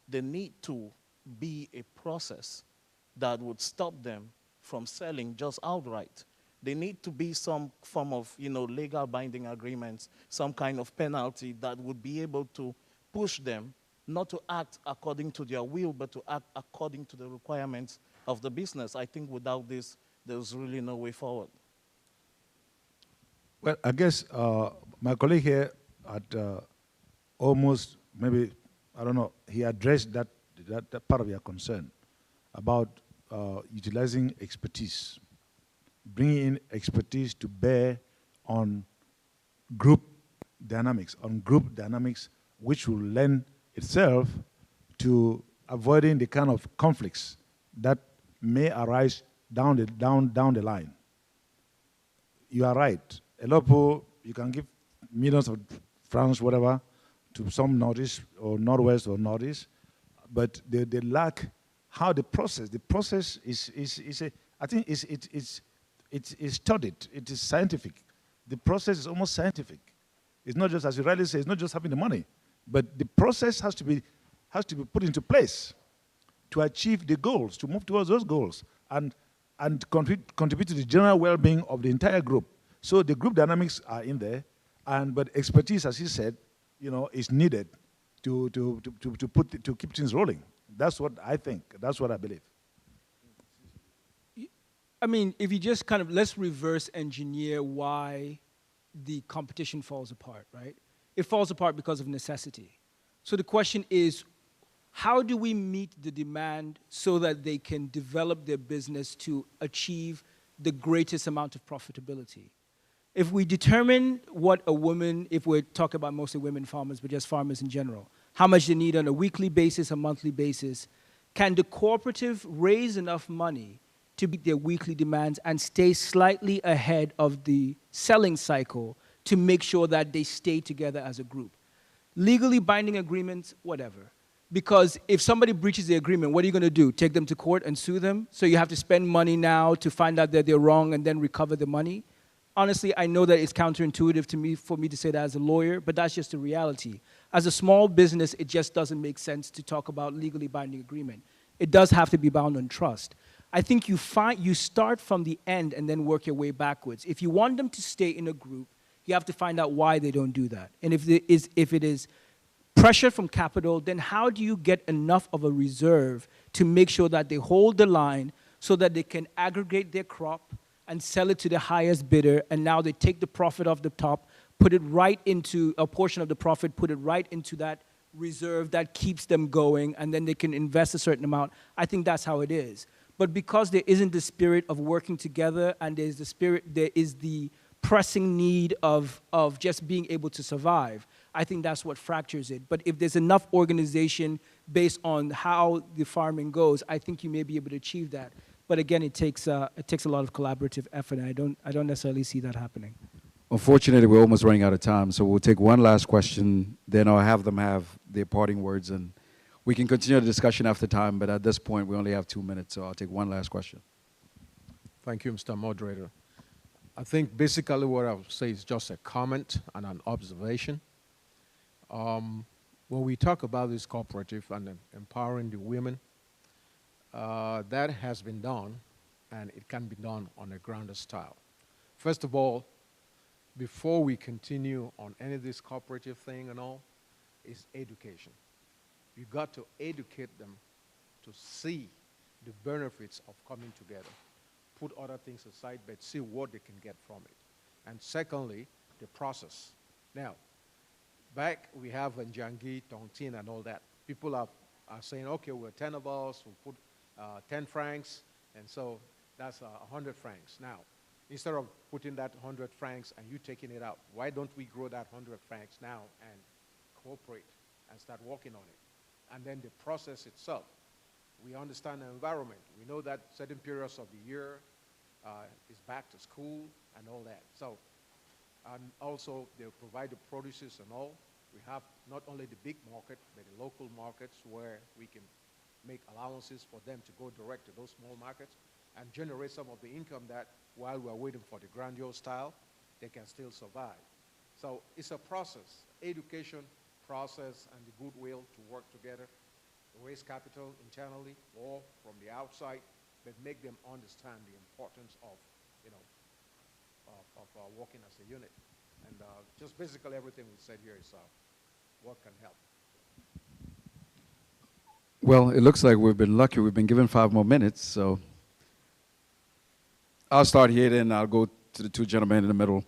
S8: there need to be a process that would stop them from selling just outright. There need to be some form of, legal binding agreements, some kind of penalty that would be able to push them not to act according to their will, but to act according to the requirements of the business. I think without this, there's really no way forward.
S2: Well, I guess my colleague here had almost, maybe, I don't know, he addressed that part of your concern about utilizing expertise, bringing in expertise to bear on group dynamics, which will lend itself to avoiding the kind of conflicts that may arise down the line. You are right. A lot of people, you can give millions of francs, whatever, to some Northeast or Northwest or Northeast, but they lack how the process is I think it's studied, it is scientific. The process is almost scientific. It's not just, as you rightly say, it's not just having the money, but the process has to be put into place to achieve the goals, to move towards those goals, and contribute to the general well-being of the entire group. So the group dynamics are in there, but expertise, as he said, is needed to keep things rolling. That's what I think. That's what I believe.
S3: I mean, if you just let's reverse engineer why the competition falls apart, right? It falls apart because of necessity. So the question is, how do we meet the demand so that they can develop their business to achieve the greatest amount of profitability? If we determine what a woman, if we're talking about mostly women farmers, but just farmers in general, how much they need on a weekly basis, a monthly basis, can the cooperative raise enough money to meet their weekly demands and stay slightly ahead of the selling cycle to make sure that they stay together as a group? Legally binding agreements, whatever. Because if somebody breaches the agreement, what are you going to do? Take them to court and sue them? So you have to spend money now to find out that they're wrong and then recover the money? Honestly, I know that it's counterintuitive to me for me to say that as a lawyer, but that's just the reality. As a small business, it just doesn't make sense to talk about legally binding agreement. It does have to be bound on trust. I think you start from the end and then work your way backwards. If you want them to stay in a group, you have to find out why they don't do that. And if it is pressure from capital, then how do you get enough of a reserve to make sure that they hold the line so that they can aggregate their crop and sell it to the highest bidder, and now they take the profit off the top, put it right into a portion of the profit, put it right into that reserve that keeps them going, and then they can invest a certain amount. I think that's how it is. But because there isn't the spirit of working together, and there is the pressing need of just being able to survive, I think that's what fractures it. But if there's enough organization based on how the farming goes, I think you may be able to achieve that. But again, it takes a lot of collaborative effort, and I don't necessarily see that happening.
S1: Unfortunately, we're almost running out of time, so we'll take one last question, then I'll have them have their parting words, and we can continue the discussion after time, but at this point, we only have 2 minutes, so I'll take one last question.
S9: Thank you, Mr. Moderator. I think basically what I would say is just a comment and an observation. When we talk about this cooperative and empowering the women, that has been done, and it can be done on a grander style. First of all, before we continue on any of this cooperative thing and all, is education. You got to educate them to see the benefits of coming together. Put other things aside, but see what they can get from it. And secondly, the process. Now, back we have Njangi, Tontin, and all that. People are saying, okay, we're 10 of us, we'll put 10 francs, and so that's 100 francs. Now, instead of putting that 100 francs and you taking it out, why don't we grow that 100 francs now and cooperate and start working on it? And then the process itself, we understand the environment. We know that certain periods of the year is back to school and all that. So, and also they'll provide the produces and all. We have not only the big market, but the local markets where we can make allowances for them to go direct to those small markets and generate some of the income that while we're waiting for the grandiose style, they can still survive. So it's a process, education process and the goodwill to work together, raise capital internally or from the outside, but make them understand the importance of, you know, of working as a unit. And just basically everything we said here is what can help.
S1: Well, it looks like we've been lucky. We've been given 5 more minutes, so I'll start here, then I'll go to the 2 gentlemen in the middle.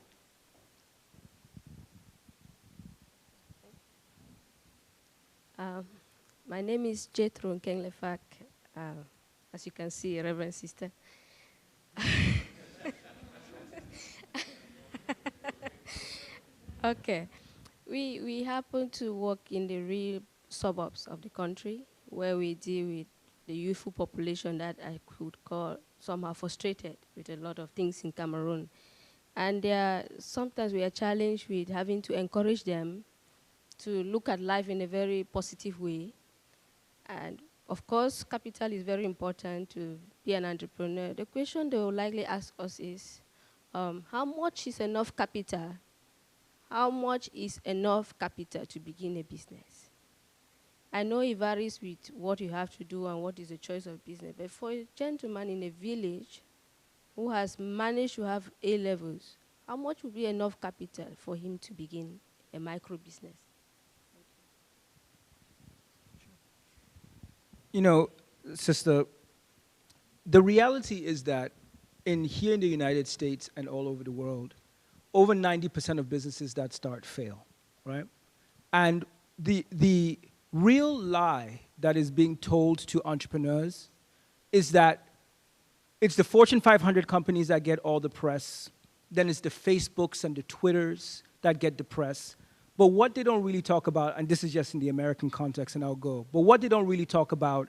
S10: My name is Jethro Nkenglefak. As you can see, Reverend Sister. Okay. We happen to work in the real suburbs of the country where we deal with the youthful population that I could call somehow frustrated with a lot of things in Cameroon. And sometimes we are challenged with having to encourage them to look at life in a very positive way. And of course, capital is very important to be an entrepreneur. The question they will likely ask us is, how much is enough capital? How much is enough capital to begin a business? I know it varies with what you have to do and what is the choice of business, but for a gentleman in a village who has managed to have A-levels, how much would be enough capital for him to begin a micro business?
S3: You know, sister, the reality is that here in the United States and all over the world, over 90% of businesses that start fail, right? And the real lie that is being told to entrepreneurs is that it's the Fortune 500 companies that get all the press, then it's the Facebooks and the Twitters that get the press. But what they don't really talk about, and this is just in the American context and I'll go, but what they don't really talk about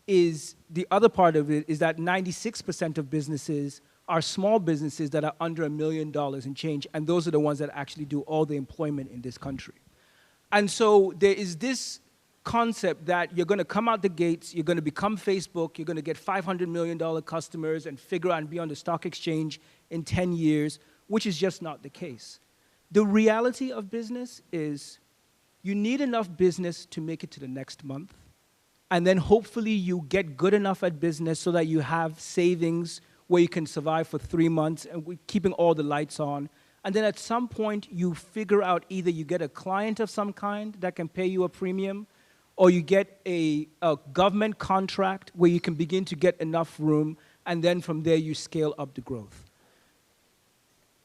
S3: is the other part of it is that 96% of businesses are small businesses that are under $1 million in change, and those are the ones that actually do all the employment in this country. And so there is this concept that you're going to come out the gates, you're going to become Facebook, you're going to get $500 million customers and figure out and be on the stock exchange in 10 years, which is just not the case. The reality of business is you need enough business to make it to the next month, and then hopefully you get good enough at business so that you have savings where you can survive for 3 months and we're keeping all the lights on. And then at some point you figure out either you get a client of some kind that can pay you a premium, or you get a government contract where you can begin to get enough room, and then from there you scale up the growth.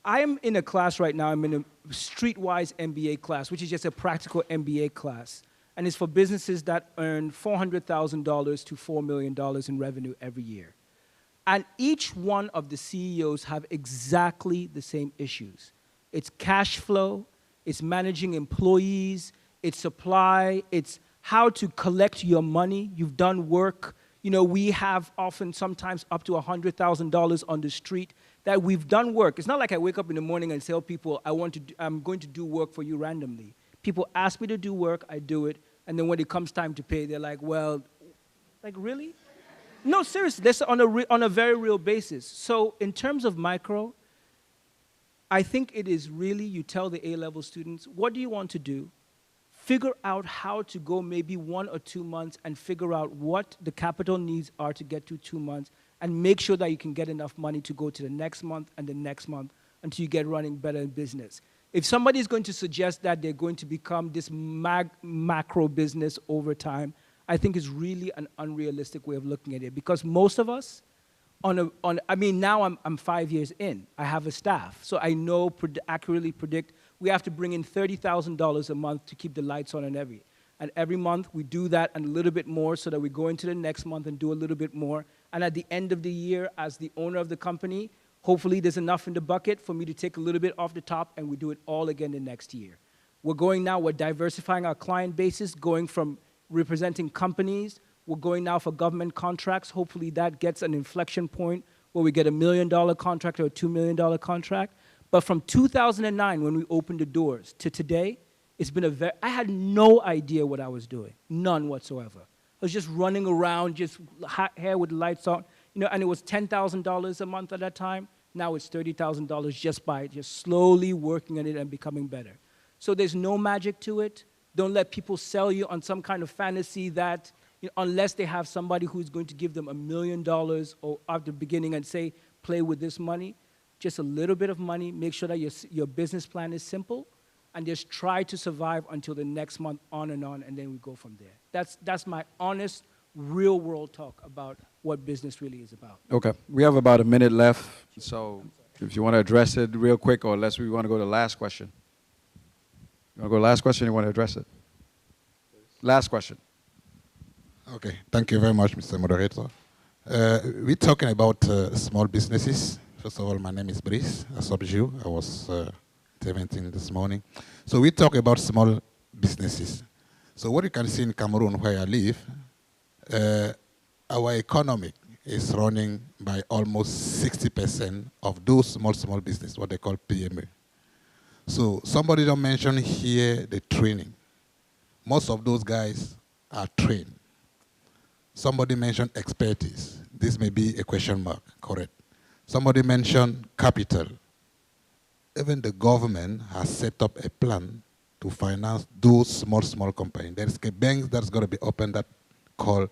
S3: I'm in a class right now, I'm in a streetwise MBA class, which is just a practical MBA class. And it's for businesses that earn $400,000 to $4 million in revenue every year. And each one of the CEOs have exactly the same issues. It's cash flow, it's managing employees, it's supply, it's how to collect your money. You've done work. You know, we have often sometimes up to $100,000 on the street that we've done work. It's not like I wake up in the morning and tell people, I'm going to do work for you randomly. People ask me to do work, I do it, and then when it comes time to pay, they're like, well, like really? No, seriously, that's on a very real basis. So in terms of micro, I think it is really, you tell the A-level students, what do you want to do? Figure out how to go maybe 1 or 2 months and figure out what the capital needs are to get to 2 months, and make sure that you can get enough money to go to the next month and the next month until you get running better in business. If somebody is going to suggest that they're going to become this macro business over time, I think is really an unrealistic way of looking at it, because most of us, I mean, now I'm 5 years in. I have a staff, so I know accurately predict we have to bring in $30,000 a month to keep the lights on and every month we do that and a little bit more so that we go into the next month and do a little bit more. And at the end of the year, as the owner of the company, Hopefully there's enough in the bucket for me to take a little bit off the top and we do it all again the next year. We're diversifying our client bases, going from representing companies. We're going now for government contracts. Hopefully that gets an inflection point where we get $1 million contract or a $2 million contract. But from 2009, when we opened the doors, to today, it's been I had no idea what I was doing, none whatsoever. I was just running around, just hair with lights on, and it was $10,000 a month at that time. Now it's $30,000 just by slowly working on it and becoming better. So there's no magic to it. Don't let people sell you on some kind of fantasy that, unless they have somebody who's going to give them $1 million or at the beginning and say, play with this money, just a little bit of money, make sure that your business plan is simple, and just try to survive until the next month, on, and then we go from there. That's my honest, real-world talk about what business really is about.
S1: Okay, we have about a minute left, so if you want to address it real quick, or unless we want to go to the last question. You want to go last question, or you want to address it? Last question.
S11: Okay, thank you very much, Mr. Moderator. We're talking about small businesses. First of all, my name is Brice, I saw you. I was 17 this morning. So we talk about small businesses. So what you can see in Cameroon, where I live, our economy is running by almost 60% of those small businesses, what they call PME. So somebody don't mention here the training. Most of those guys are trained. Somebody mentioned expertise. This may be a question mark, correct. Somebody mentioned capital. Even the government has set up a plan to finance those small companies. There's a bank that's going to be opened that called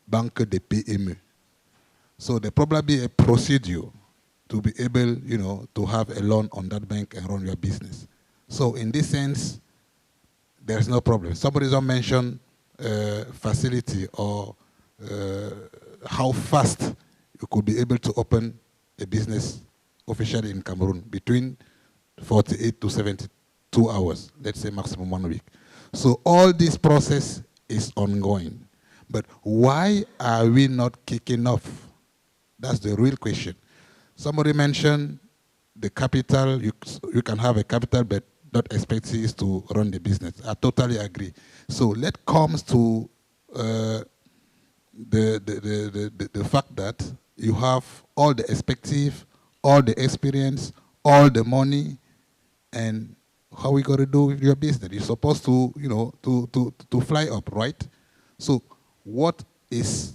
S11: Banque de PME. So there probably be a procedure to be able, to have a loan on that bank and run your business. So in this sense, there's no problem. Somebody don't mention facility or how fast you could be able to open a business officially in Cameroon between 48 to 72 hours, let's say maximum 1 week. So all this process is ongoing. But why are we not kicking off? That's the real question. Somebody mentioned the capital. You can have a capital, but not expertise to run the business. I totally agree. So let comes to the fact that you have all the perspective, all the experience, all the money, and how we got to do with your business? You're supposed to, to fly up, right? So what is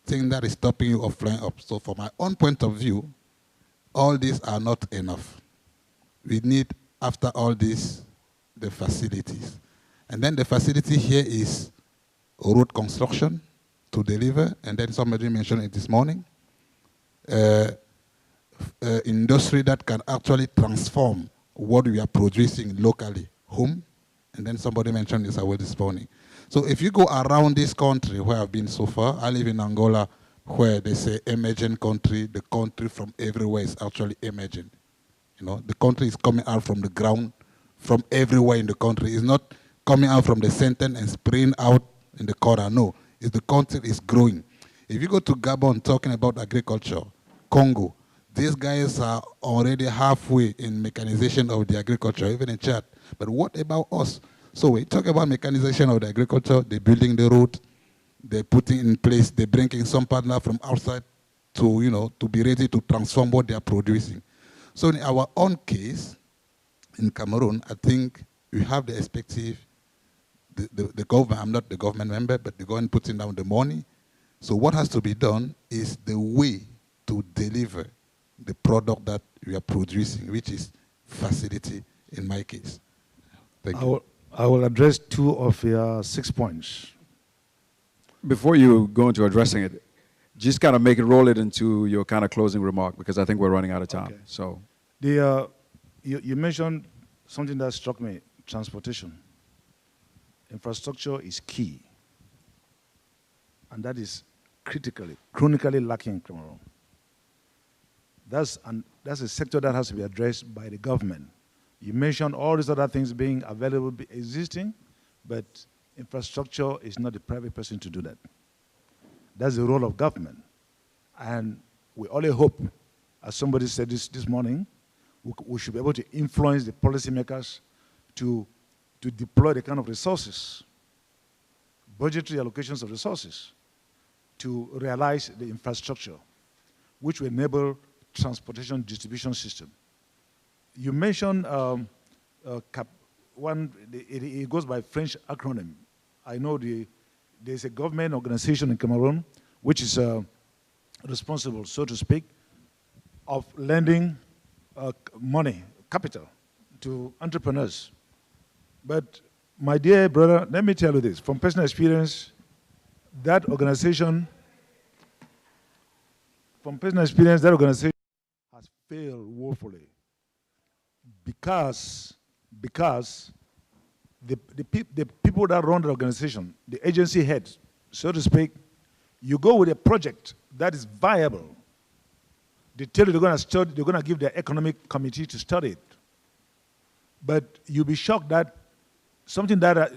S11: thing that is stopping you of flying up? So from my own point of view, all these are not enough. We need, after all this, the facilities. And then the facility here is road construction to deliver, and then somebody mentioned it this morning, industry that can actually transform what we are producing locally, home, and then somebody mentioned this this morning. So if you go around this country where I've been so far, I live in Angola, where they say emerging country, the country from everywhere is actually emerging. The country is coming out from the ground, from everywhere in the country. It's not coming out from the center and spraying out in the corner. No, the country is growing. If you go to Gabon talking about agriculture, Congo, these guys are already halfway in mechanization of the agriculture, even in Chad. But what about us? So we talk about mechanization of the agriculture, they're building the road, they're putting in place, they're bringing some partner from outside to, to be ready to transform what they are producing. So in our own case, in Cameroon, I think we have the perspective, the government, I'm not the government member, but the government putting down the money. So what has to be done is the way to deliver the product that we are producing, which is facility in my case. Thank you.
S2: I will address 2 of your 6 points.
S1: Before you go into addressing it, just kind of roll it into your kind of closing remark, because I think we're running out of time. Okay. So,
S2: you mentioned something that struck me: transportation. Infrastructure is key, and that is chronically lacking in Cameroon. That's a sector that has to be addressed by the government. You mentioned all these other things being available, existing, but infrastructure is not the private person to do that. That's the role of government. And we only hope as somebody said this morning, we should be able to influence the policymakers to deploy the kind of resources, budgetary allocations of resources, to realize the infrastructure, which will enable transportation distribution system. You mentioned it goes by French acronym. I know there's a government organization in Cameroon which is responsible, so to speak, of lending money, capital, to entrepreneurs. But my dear brother, let me tell you this, from personal experience, that organization has failed woefully because the people that run the organization, the agency heads, so to speak, you go with a project that is viable. They tell you they're going to give their economic committee to study it. But you'll be shocked that something that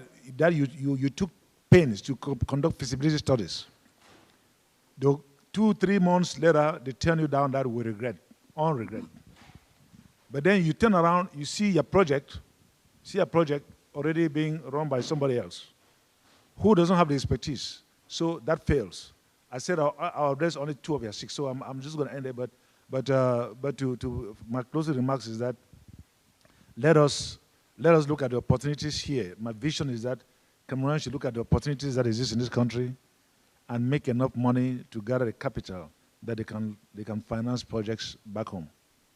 S2: you took pains to conduct feasibility studies. 2-3 months later, they turn you down that with regret, on regret. But then you turn around, you see a project already being run by somebody else who doesn't have the expertise. So that fails. I said I'll address only 2 of your 6, so I'm just going to end there. But to my closing remarks is that let us look at the opportunities here. My vision is that Cameroonians should look at the opportunities that exist in this country and make enough money to gather the capital that they can finance projects back home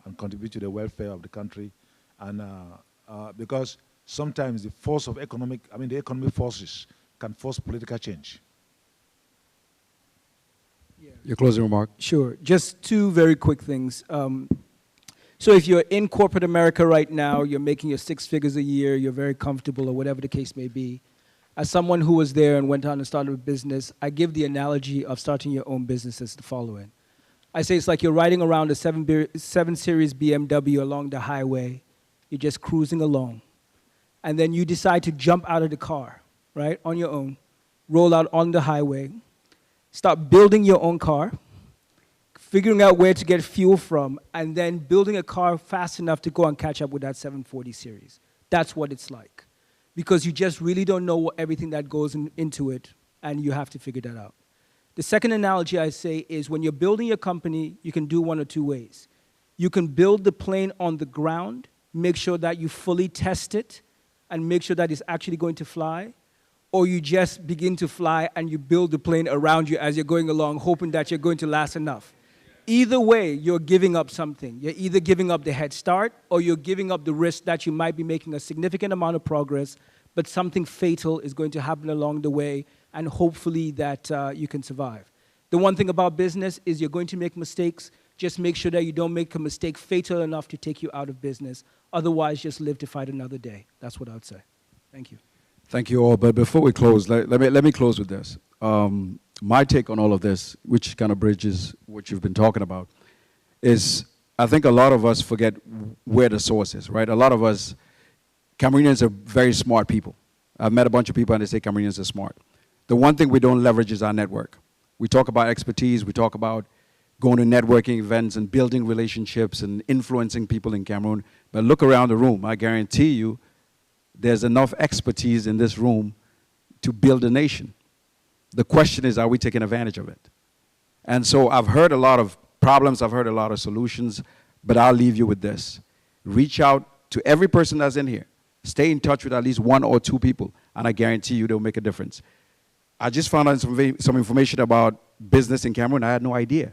S2: and contribute to the welfare of the country. And because sometimes the economic forces can force political change.
S1: Yeah. Your closing remark?
S3: Sure. Just 2 very quick things. So if you're in corporate America right now, you're making your 6 figures a year, you're very comfortable or whatever the case may be. As someone who was there and went on and started a business, I give the analogy of starting your own business as the following. I say it's like you're riding around a 7 Series BMW along the highway. You're just cruising along. And then you decide to jump out of the car, right, on your own, roll out on the highway, start building your own car, figuring out where to get fuel from, and then building a car fast enough to go and catch up with that 740 series. That's what it's like. Because you just really don't know everything that goes into it, and you have to figure that out. The second analogy I say is when you're building your company, you can do 1 or 2 ways. You can build the plane on the ground, make sure that you fully test it, and make sure that it's actually going to fly, or you just begin to fly and you build the plane around you as you're going along, hoping that you're going to last enough. Either way, you're giving up something. You're either giving up the head start or you're giving up the risk that you might be making a significant amount of progress, but something fatal is going to happen along the way, and hopefully that you can survive. The one thing about business is you're going to make mistakes. Just make sure that you don't make a mistake fatal enough to take you out of business. Otherwise, just live to fight another day. That's what I would say. Thank you.
S1: Thank you all. But before we close, let me close with this. My take on all of this, which kind of bridges what you've been talking about, is I think a lot of us forget where the source is, right? A lot of us, Cameroonians are very smart people. I've met a bunch of people and they say Cameroonians are smart. The one thing we don't leverage is our network. We talk about expertise, we talk about going to networking events and building relationships and influencing people in Cameroon. But look around the room, I guarantee you there's enough expertise in this room to build a nation. The question is, are we taking advantage of it? And so I've heard a lot of problems, I've heard a lot of solutions, but I'll leave you with this. Reach out to every person that's in here. Stay in touch with at least 1 or 2 people, and I guarantee you they'll make a difference. I just found out some information about business in Cameroon. I had no idea.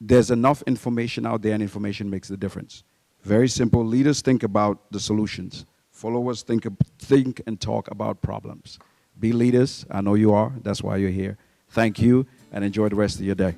S1: There's enough information out there, and information makes the difference. Very simple. Leaders think about the solutions. Followers think and talk about problems. Be leaders. I know you are. That's why you're here. Thank you, and enjoy the rest of your day.